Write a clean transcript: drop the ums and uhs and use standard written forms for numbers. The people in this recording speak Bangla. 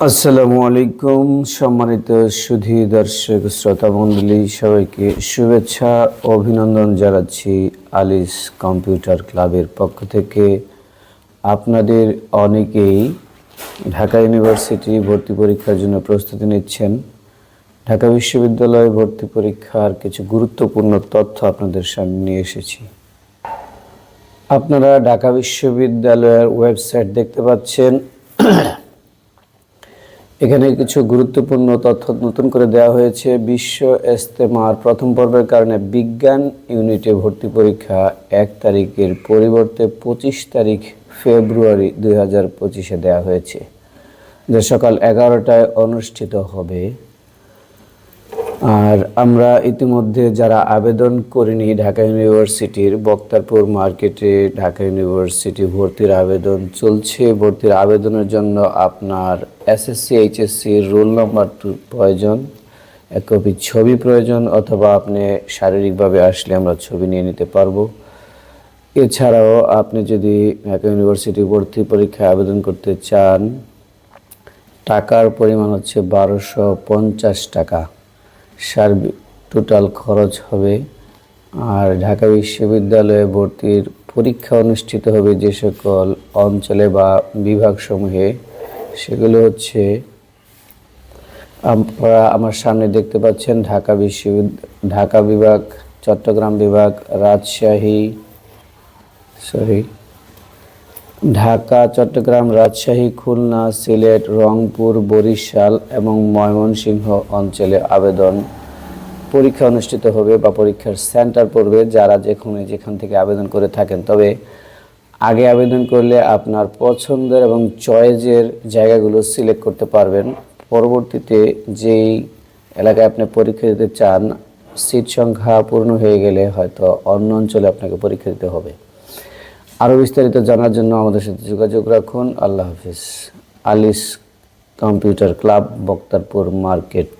আসসালামু আলাইকুম সম্মানিত সুধী দর্শক শ্রোতা মণ্ডলী, সবাইকে শুভেচ্ছা ও অভিনন্দন জানাচ্ছি আলিস কম্পিউটার ক্লাবের পক্ষ থেকে। আপনাদের অনেকেই ঢাকা ইউনিভার্সিটি ভর্তি পরীক্ষার জন্য প্রস্তুতি নিচ্ছেন। ঢাকা বিশ্ববিদ্যালয় ভর্তি পরীক্ষার কিছু গুরুত্বপূর্ণ তথ্য আপনাদের সামনে নিয়ে এসেছি। আপনারা ঢাকা বিশ্ববিদ্যালয়ের ওয়েবসাইট দেখতে পাচ্ছেন। এখানে কিছু গুরুত্বপূর্ণ তথ্য নতুন করে দেওয়া হয়েছে। বিশ্ব ইজতেমার প্রথম পর্বের কারণে বিজ্ঞান ইউনিটে ভর্তি পরীক্ষা 1 তারিখের পরিবর্তে 25 তারিখ ফেব্রুয়ারি 2025-এ দেওয়া হয়েছে, যা সকাল 11টায় অনুষ্ঠিত হবে। আর আমরা ইতিমধ্যে যারা আবেদন করিনি ঢাকা ইউনিভার্সিটির বক্তারপুর মার্কেটে ঢাকা ইউনিভার্সিটি ভর্তির আবেদন চলছে। ভর্তির আবেদনের জন্য আপনার এসএসসি এইচএসসি রোল নাম্বার প্রয়োজন, এক কপি ছবি প্রয়োজন, অথবা আপনি শারীরিকভাবে আসলে আমরা ছবি নিয়ে নিতে পারবো। এছাড়াও আপনি যদি ঢাকা ইউনিভার্সিটি ভর্তি পরীক্ষায় আবেদন করতে চান, টাকার পরিমাণ হচ্ছে 1250 টাকা সার্বিক টোটাল খরচ হবে। আর ঢাকা বিশ্ববিদ্যালয়ে ভর্তির পরীক্ষা অনুষ্ঠিত হবে যে সকল অঞ্চলে বা বিভাগসমূহে, সেগুলো হচ্ছে আপনারা আমার সামনে দেখতে পাচ্ছেন। ঢাকা বিভাগ, চট্টগ্রাম বিভাগ, ঢাকা, চট্টগ্রাম, রাজশাহী, খুলনা, সিলেট, রংপুর, বরিশাল এবং ময়মনসিংহ অঞ্চলে আবেদন পরীক্ষা অনুষ্ঠিত হবে বা পরীক্ষার সেন্টার পড়বে, যারা যেখান থেকে আবেদন করে থাকেন। তবে আগে আবেদন করলে আপনার পছন্দের এবং চয়েসের জায়গাগুলো সিলেক্ট করতে পারবেন। পরবর্তীতে যেই এলাকায় আপনি পরীক্ষা দিতে চান, সিট সংখ্যা পূর্ণ হয়ে গেলে হয়তো অন্য অঞ্চলে আপনাকে পরীক্ষা দিতে হবে। আরও বিস্তারিত জানার জন্য আমাদের সাথে যোগাযোগ রাখুন। আল্লাহ হাফিজ। আলিস কম্পিউটার ক্লাব, বক্তারপুর মার্কেট।